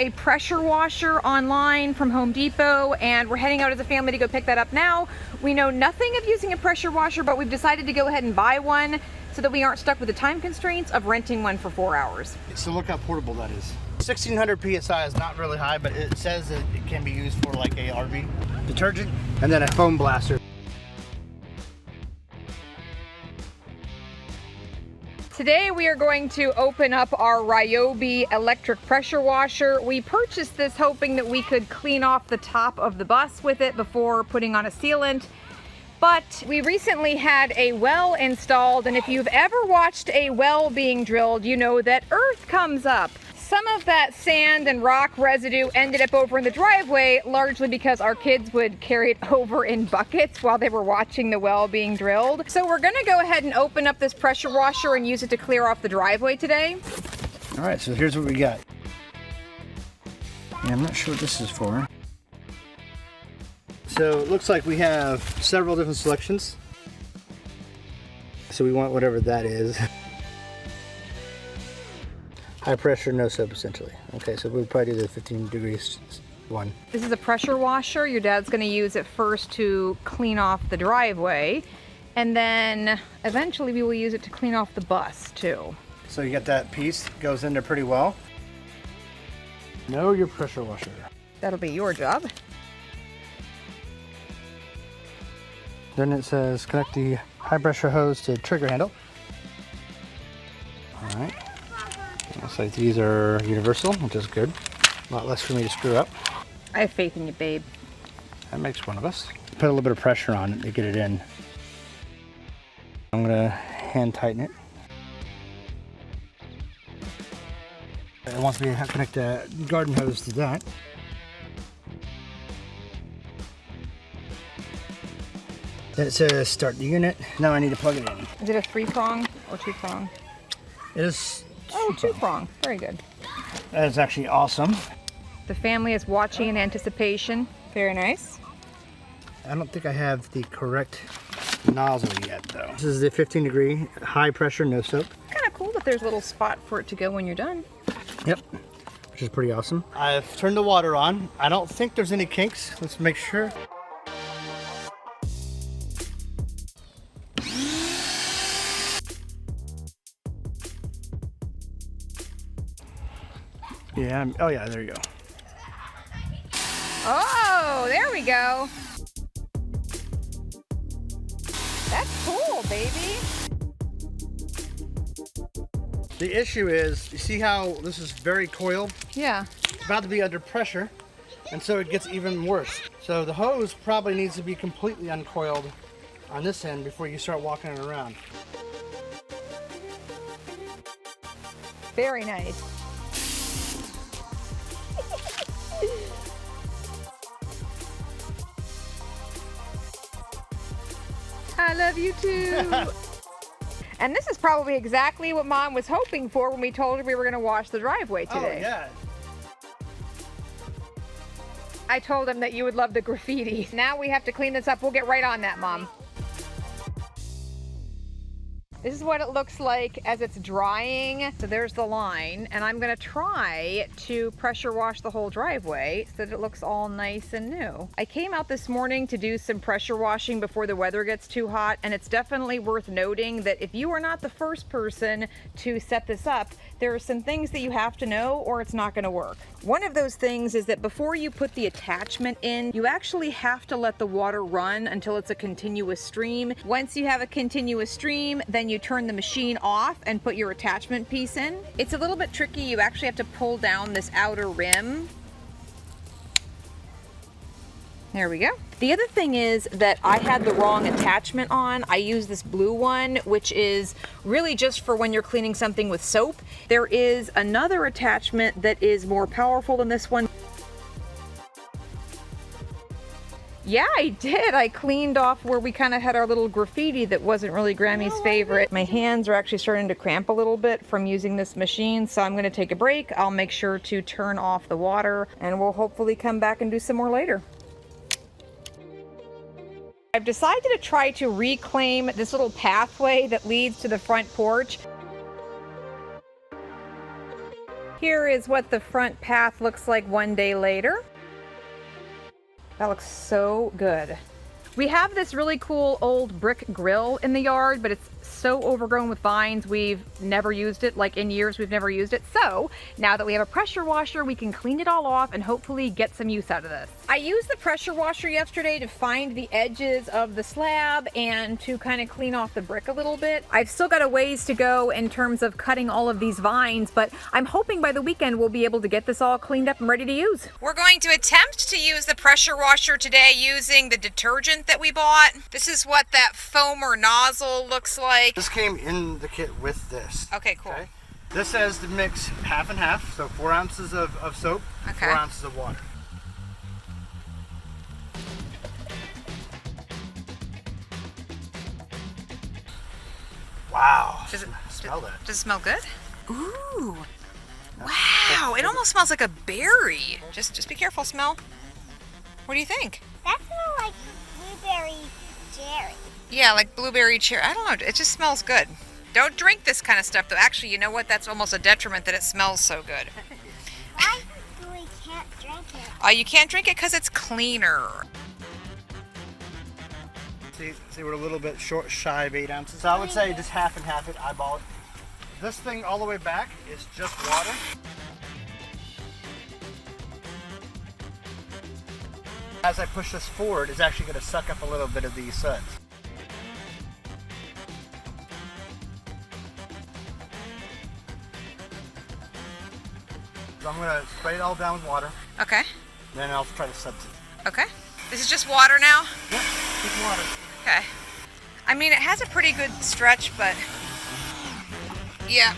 a pressure washer online from Home Depot, and we're heading out as a family to go pick that up now. We know nothing of using a pressure washer, but we've decided to go ahead and buy one so that we aren't stuck with the time constraints of renting one for 4 hours. So look how portable that is. 1600 PSI is not really high, but it says that it can be used for like a RV detergent, and then a foam blaster. Today we are going to open up our RYOBI electric pressure washer. We purchased this hoping that we could clean off the top of the bus with it before putting on a sealant. But we recently had a well installed, and if you've ever watched a well being drilled, you know that earth comes up. Some of that sand and rock residue ended up over in the driveway, largely because our kids would carry it over in buckets while they were watching the well being drilled. So we're gonna go ahead and open up this pressure washer and use it to clear off the driveway today. All right, so here's what we got. Yeah, I'm not sure what this is for. So it looks like we have several different selections. So we want whatever that is. High pressure, no soap, essentially. Okay, so we'll probably do the 15 degrees one. This is a pressure washer. Your dad's gonna use it first to clean off the driveway, and then eventually we will use it to clean off the bus too. So you got that piece, goes in there pretty well. Know your pressure washer. That'll be your job. Then it says connect the high pressure hose to trigger handle. All right. Looks like these are universal, which is good. A lot less for me to screw up. I have faith in you, babe. That makes one of us. Put a little bit of pressure on it to get it in. I'm gonna hand tighten it. It wants me to connect the garden hose to that. Then it says start the unit. Now I need to plug it in. Is it a 3-prong or 2-prong? It is. Oh, 2-prong. Very good. That is actually awesome. The family is watching in anticipation. Very nice. I don't think I have the correct nozzle yet, though. This is the 15 degree, high pressure, no soap. Kind of cool that there's a little spot for it to go when you're done. Yep, which is pretty awesome. I've turned the water on. I don't think there's any kinks. Let's make sure. Yeah, oh yeah, there you go. Oh, there we go. That's cool, baby. The issue is, you see how this is very coiled? Yeah. It's about to be under pressure, and so it gets even worse. So the hose probably needs to be completely uncoiled on this end before you start walking it around. Very nice. I love you too. And this is probably exactly what Mom was hoping for when we told her we were going to wash the driveway today. Oh, yeah. I told him that you would love the graffiti. Now we have to clean this up. We'll get right on that, Mom. This is what it looks like as it's drying. So there's the line, and I'm gonna try to pressure wash the whole driveway so that it looks all nice and new. I came out this morning to do some pressure washing before the weather gets too hot, and it's definitely worth noting that if you are not the first person to set this up, there are some things that you have to know or it's not gonna work. One of those things is that before you put the attachment in, you actually have to let the water run until it's a continuous stream. Once you have a continuous stream, then you turn the machine off and put your attachment piece in. It's a little bit tricky. You actually have to pull down this outer rim. There we go. The other thing is that I had the wrong attachment on. I used this blue one, which is really just for when you're cleaning something with soap. There is another attachment that is more powerful than this one. Yeah, I did. I cleaned off where we kind of had our little graffiti that wasn't really Grammy's favorite. My hands are actually starting to cramp a little bit from using this machine, so I'm going to take a break. I'll make sure to turn off the water, and we'll hopefully come back and do some more later. I've decided to try to reclaim this little pathway that leads to the front porch. Here is what the front path looks like one day later. That looks so good. We have this really cool old brick grill in the yard, but it's so overgrown with vines, we've never used it. Like in years, we've never used it. So now that we have a pressure washer, we can clean it all off and hopefully get some use out of this. I used the pressure washer yesterday to find the edges of the slab and to kind of clean off the brick a little bit. I've still got a ways to go in terms of cutting all of these vines, but I'm hoping by the weekend we'll be able to get this all cleaned up and ready to use. We're going to attempt to use the pressure washer today using the detergent that we bought. This is what that foam or nozzle looks like. This came in the kit with this. Okay, cool. Okay? This says to mix half and half, so 4 ounces of soap, okay. 4 ounces of water. Wow. Smell that. Does it smell good? Ooh. Wow. It almost smells like a berry. Just be careful, smell. What do you think? That smells like blueberry cherry. Yeah, like blueberry cherry. I don't know. It just smells good. Don't drink this kind of stuff, though. Actually, you know what? That's almost a detriment that it smells so good. Why do we can't drink it? Oh, you can't drink it because it's cleaner. See, we're a little bit shy of 8 ounces. So I would say just half and half it, eyeball it. This thing all the way back is just water. As I push this forward, it's actually going to suck up a little bit of these suds. So I'm going to spray it all down with water. Okay. Then I'll try to substitute. Okay. This is just water now? Yep, just water. Okay. I mean, it has a pretty good stretch, but yeah.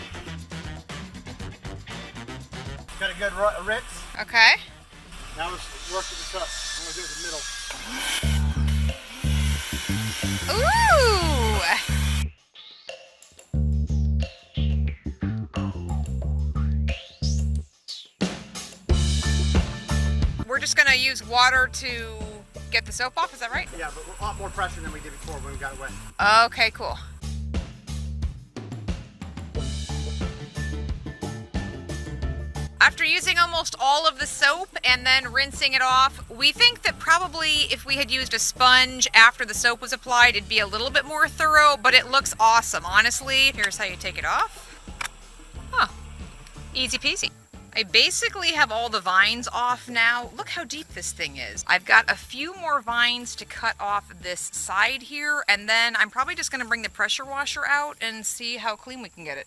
Got a good ritz. Okay. Now let's work this up. I'm going to do it in the middle. Ooh! We're just going to use water to get the soap off, is that right? Yeah, but a lot more pressure than we did before when we got it wet. Okay, cool. After using almost all of the soap and then rinsing it off, we think that probably if we had used a sponge after the soap was applied, it'd be a little bit more thorough, but it looks awesome, honestly. Here's how you take it off. Huh. Easy peasy. I basically have all the vines off now. Look how deep this thing is. I've got a few more vines to cut off this side here, and then I'm probably just going to bring the pressure washer out and see how clean we can get it.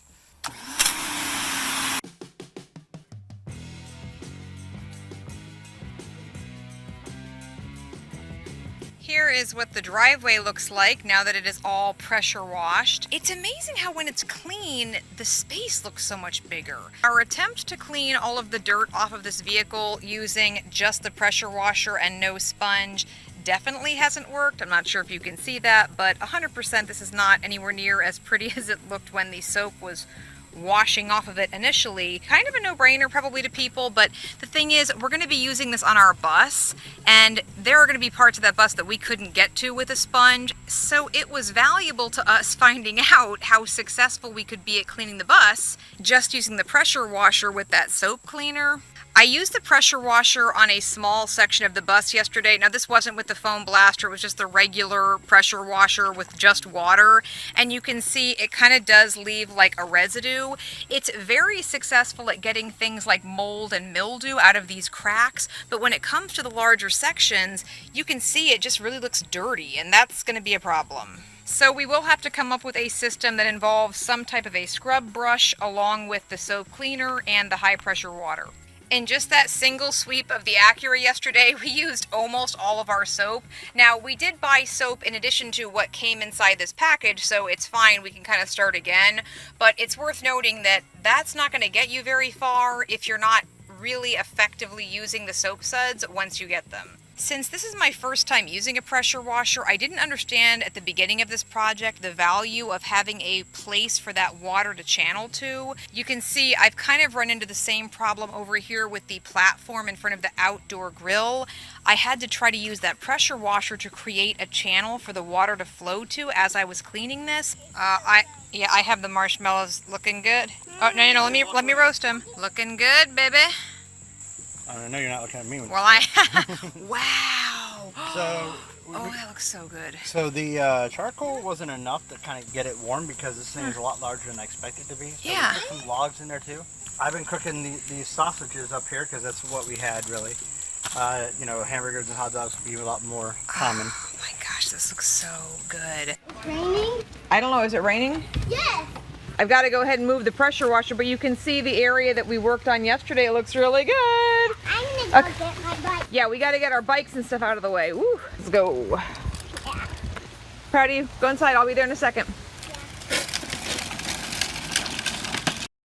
Here is what the driveway looks like now that it is all pressure washed. It's amazing how when it's clean, the space looks so much bigger. Our attempt to clean all of the dirt off of this vehicle using just the pressure washer and no sponge definitely hasn't worked. I'm not sure if you can see that, but 100% this is not anywhere near as pretty as it looked when the soap was washing off of it initially. Kind of a no-brainer probably to people, but the thing is we're going to be using this on our bus, and there are going to be parts of that bus that we couldn't get to with a sponge, so it was valuable to us finding out how successful we could be at cleaning the bus just using the pressure washer with that soap cleaner. I used the pressure washer on a small section of the bus yesterday. Now this wasn't with the foam blaster, it was just the regular pressure washer with just water. And you can see it kind of does leave like a residue. It's very successful at getting things like mold and mildew out of these cracks. But when it comes to the larger sections, you can see it just really looks dirty, and that's going to be a problem. So we will have to come up with a system that involves some type of a scrub brush along with the soap cleaner and the high pressure water. In just that single sweep of the Acura yesterday, we used almost all of our soap. Now, we did buy soap in addition to what came inside this package, so it's fine, we can kind of start again. But it's worth noting that that's not going to get you very far if you're not really effectively using the soap suds once you get them. Since this is my first time using a pressure washer, I didn't understand at the beginning of this project the value of having a place for that water to channel to. You can see I've kind of run into the same problem over here with the platform in front of the outdoor grill. I had to try to use that pressure washer to create a channel for the water to flow to as I was cleaning this. I have the marshmallows looking good. Oh, no, let me roast them. Looking good, baby. I know you're not looking at me. Well, wow. So, Oh, that looks so good. so the charcoal wasn't enough to kind of get it warm because this thing is a lot larger than I expected it to be. So Yeah. we put some logs in there too. I've been cooking these sausages up here because that's what we had really. You know, hamburgers and hot dogs would be a lot more common. Oh my gosh, this looks so good. It's raining? I don't know, is it raining? Yes. I've got to go ahead and move the pressure washer, but you can see the area that we worked on yesterday. It looks really good. I'm gonna go Okay. get my bike. Yeah, we got to get our bikes and stuff out of the way. Woo, let's go. Proud of you. Go inside. I'll be there in a second.